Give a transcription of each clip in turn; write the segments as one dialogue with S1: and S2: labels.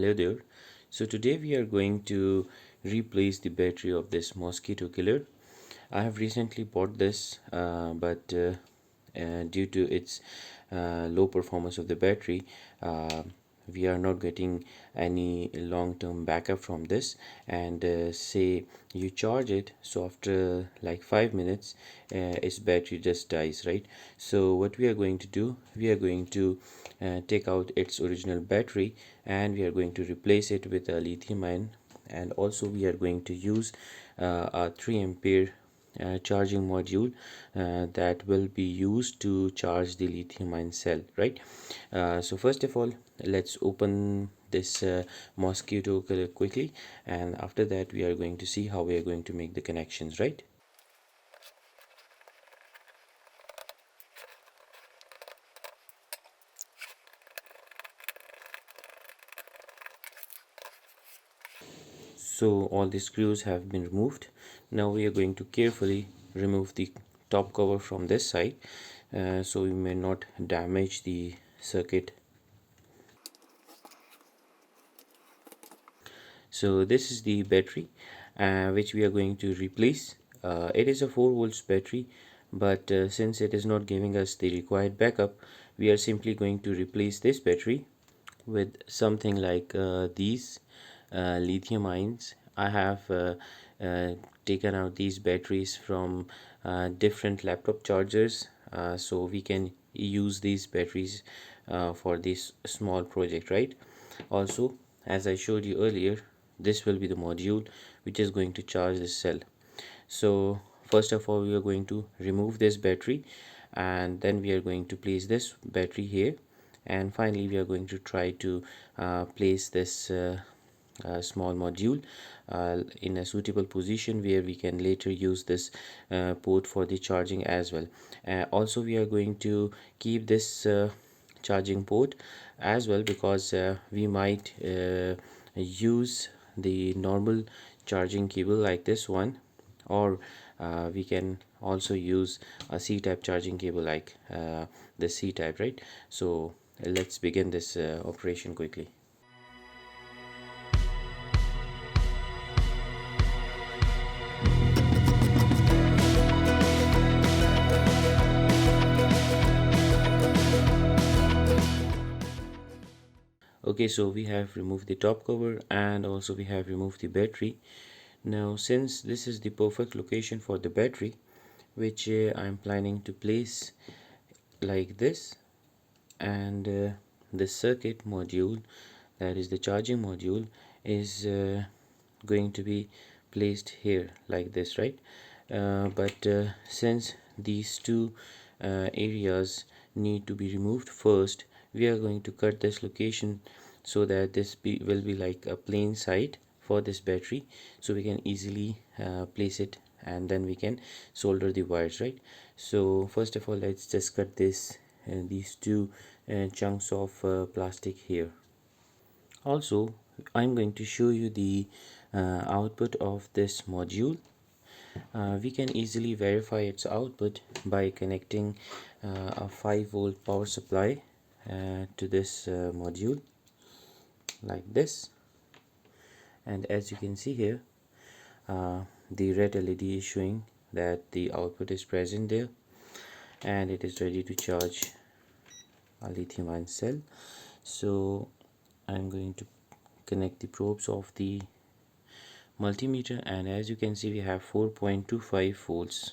S1: Hello there. So today we are going to replace the battery of this mosquito killer. I have recently bought this, but due to its low performance of the battery, we are not getting any long-term backup from this. And say you charge it, so after like 5 minutes, its battery just dies, right? So what we are going to do, we are going to take out its original battery and we are going to replace it with a lithium ion, and also we are going to use a 3 ampere charging module that will be used to charge the lithium ion cell, right? So first of all, let's open this mosquito quickly, and after that we are going to see how we are going to make the connections, right? So all the screws have been removed. Now we are going to carefully remove the top cover from this side, so we may not damage the circuit. So this is the battery which we are going to replace. It is a 4 volts battery, but since it is not giving us the required backup, we are simply going to replace this battery with something like these lithium ions. I have taken out these batteries from different laptop chargers, so we can use these batteries for this small project, right? Also, as I showed you earlier, this will be the module which is going to charge this cell. So first of all, we are going to remove this battery, and then we are going to place this battery here, and finally we are going to try to place this small module in a suitable position where we can later use this port for the charging as well. Also, we are going to keep this charging port as well, because we might use the normal charging cable like this one, or we can also use a C-type charging cable like the C-type, right? So let's begin this operation quickly. Okay, so we have removed the top cover and also we have removed the battery. Now, since this is the perfect location for the battery, which I'm planning to place like this, and the circuit module, that is the charging module, is going to be placed here like this, right? But since these two areas need to be removed first, we are going to cut this location so that will be like a plain site for this battery, so we can easily place it and then we can solder the wires, right? So first of all, let's just cut these two chunks of plastic here. Also, I'm going to show you the output of this module. We can easily verify its output by connecting a 5-volt power supply to this module like this, and as you can see here, the red LED is showing that the output is present there and it is ready to charge a lithium ion cell. So I'm going to connect the probes of the multimeter, and as you can see, we have 4.25 volts.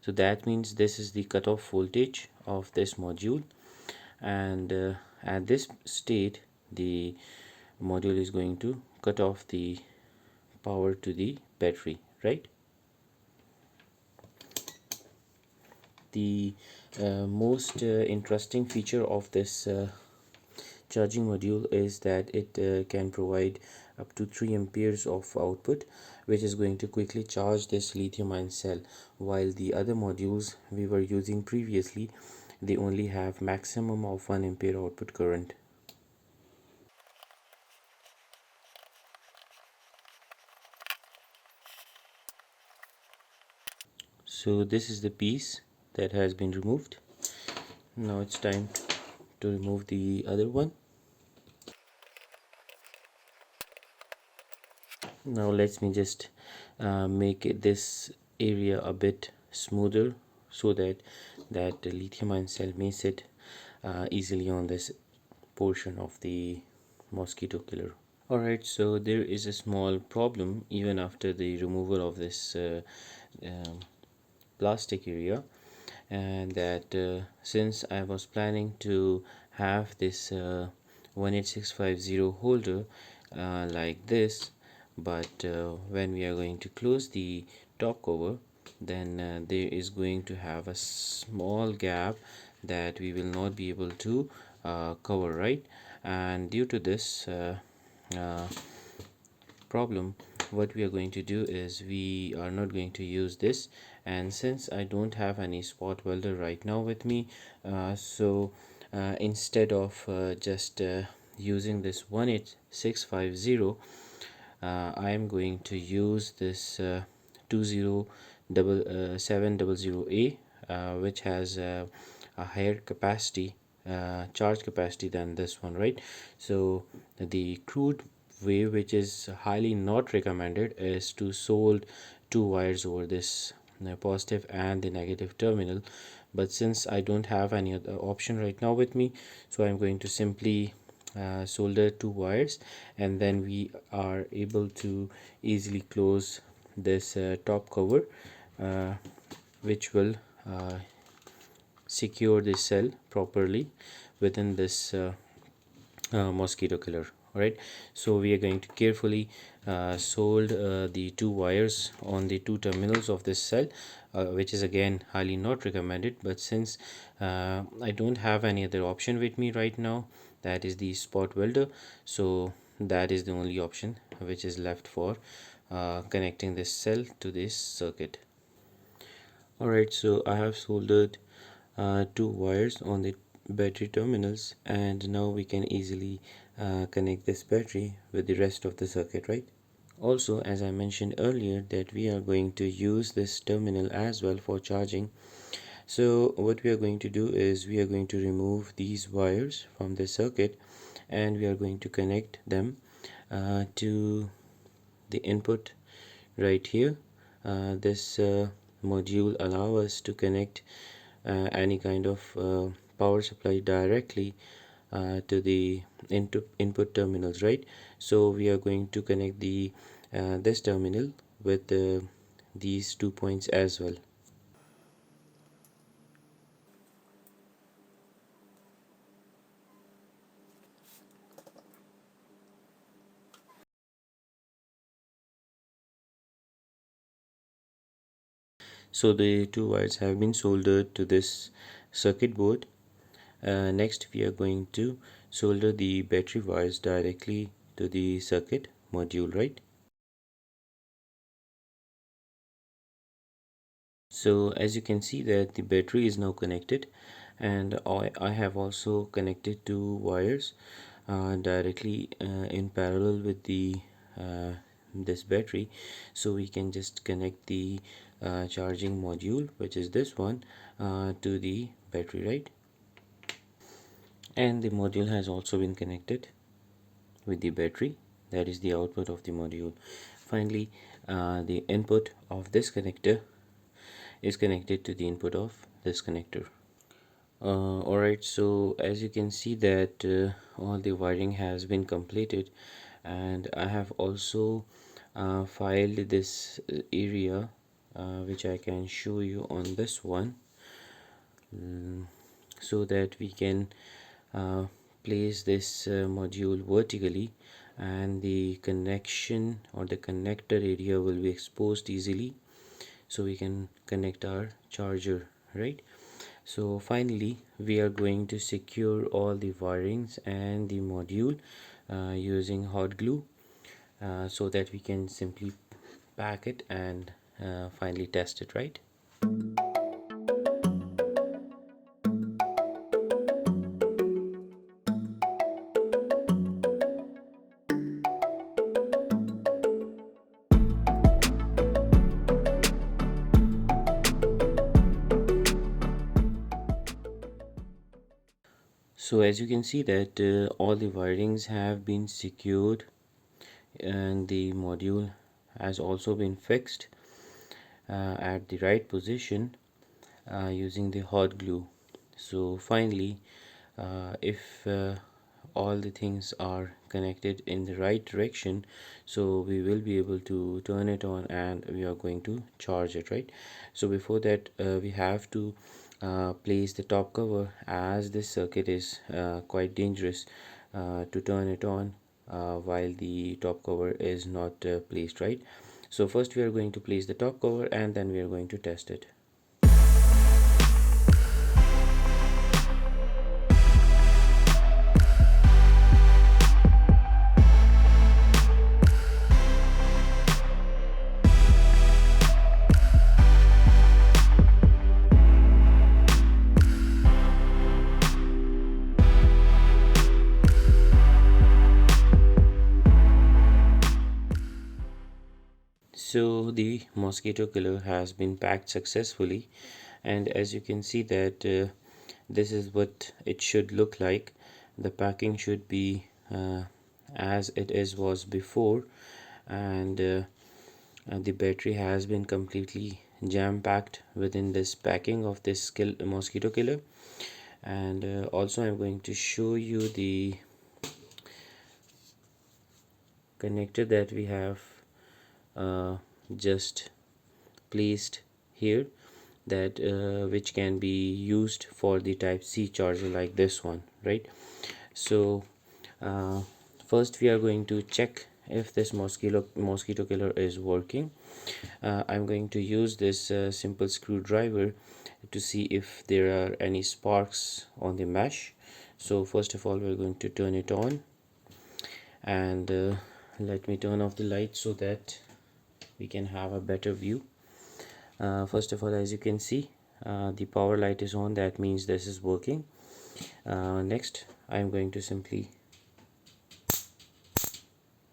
S1: So that means this is the cutoff voltage of this module, and at this state the module is going to cut off the power to the battery, right? The most interesting feature of this charging module is that it can provide up to 3 amperes of output, which is going to quickly charge this lithium ion cell, while the other modules we were using previously, they only have maximum of 1 ampere output current. So this is the piece that has been removed. Now it's time to remove the other one. Now let me just this area a bit smoother so that the lithium ion cell may sit easily on this portion of the mosquito killer. Alright, so there is a small problem even after the removal of this um, plastic area, and that since I was planning to have this 18650 holder like this, but when we are going to close the top cover, then there is going to have a small gap that we will not be able to cover, right? And due to this uh, problem, what we are going to do is we are not going to use this. And since I don't have any spot welder right now with me, instead of just using this 18650, I am going to use this 20700A, which has a higher capacity, charge capacity than this one, right? So the crude way, which is highly not recommended, is to solder two wires over this positive and the negative terminal. But since I don't have any other option right now with me, so I'm going to simply solder two wires, and then we are able to easily close this top cover, uh, which will secure the cell properly within this mosquito killer. All right, so we are going to carefully solder the two wires on the two terminals of this cell, which is again highly not recommended. But since I don't have any other option with me right now, that is the spot welder, so that is the only option which is left for connecting this cell to this circuit. Alright, so I have soldered two wires on the battery terminals, and now we can easily connect this battery with the rest of the circuit, right? Also, as I mentioned earlier, that we are going to use this terminal as well for charging. So what we are going to do is we are going to remove these wires from the circuit, and we are going to connect them to the input right here. This module allow us to connect any kind of power supply directly to the input terminals, right? So we are going to connect the this terminal with these 2 points as well. So the two wires have been soldered to this circuit board. Next we are going to solder the battery wires directly to the circuit module, right? So as you can see that the battery is now connected, and I have also connected two wires directly in parallel with the this battery, so we can just connect the charging module, which is this one, to the battery, right? And the module has also been connected with the battery, that is the output of the module. Finally, the input of this connector is connected to the input of this connector. Alright, so as you can see that all the wiring has been completed, and I have also filed this area, which I can show you on this one, so that we can uh, place this module vertically, and the connection or the connector area will be exposed easily, so we can connect our charger, right? So finally we are going to secure all the wirings and the module using hot glue, so that we can simply pack it and finally test it, right? So as you can see that all the wirings have been secured and the module has also been fixed at the right position using the hot glue. So finally, if all the things are connected in the right direction, so we will be able to turn it on and we are going to charge it, right? So before that, we have to place the top cover, as this circuit is quite dangerous to turn it on while the top cover is not placed, right? So first we are going to place the top cover and then we are going to test it. So the mosquito killer has been packed successfully, and as you can see that this is what it should look like. The packing should be as it is was before, and the battery has been completely jam packed within this packing of this mosquito killer. And also I'm going to show you the connector that we have just placed here, that which can be used for the type C charger like this one, right? So uh, first we are going to check if this mosquito killer is working. I'm going to use this simple screwdriver to see if there are any sparks on the mesh. So first of all, we're going to turn it on, and let me turn off the light so that we can have a better view. First of all, as you can see, the power light is on. That means this is working. Next, I'm going to simply,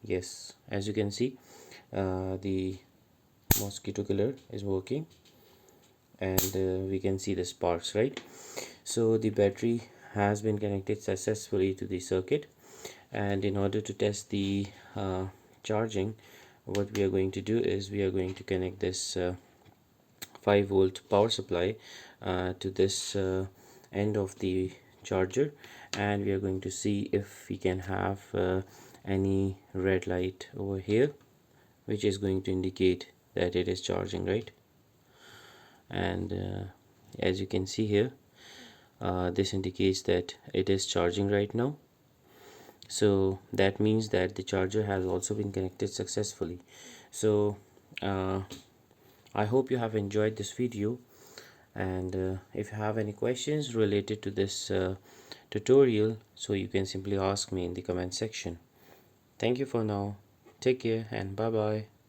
S1: yes, as you can see, the mosquito killer is working, and we can see the sparks, right? So the battery has been connected successfully to the circuit, and in order to test the charging, what we are going to do is we are going to connect this 5-volt power supply to this end of the charger, and we are going to see if we can have any red light over here, which is going to indicate that it is charging, right? And as you can see here, this indicates that it is charging right now. So that means that the charger has also been connected successfully. So I hope you have enjoyed this video, and if you have any questions related to this tutorial, so you can simply ask me in the comment section. Thank you for now. Take care and bye bye.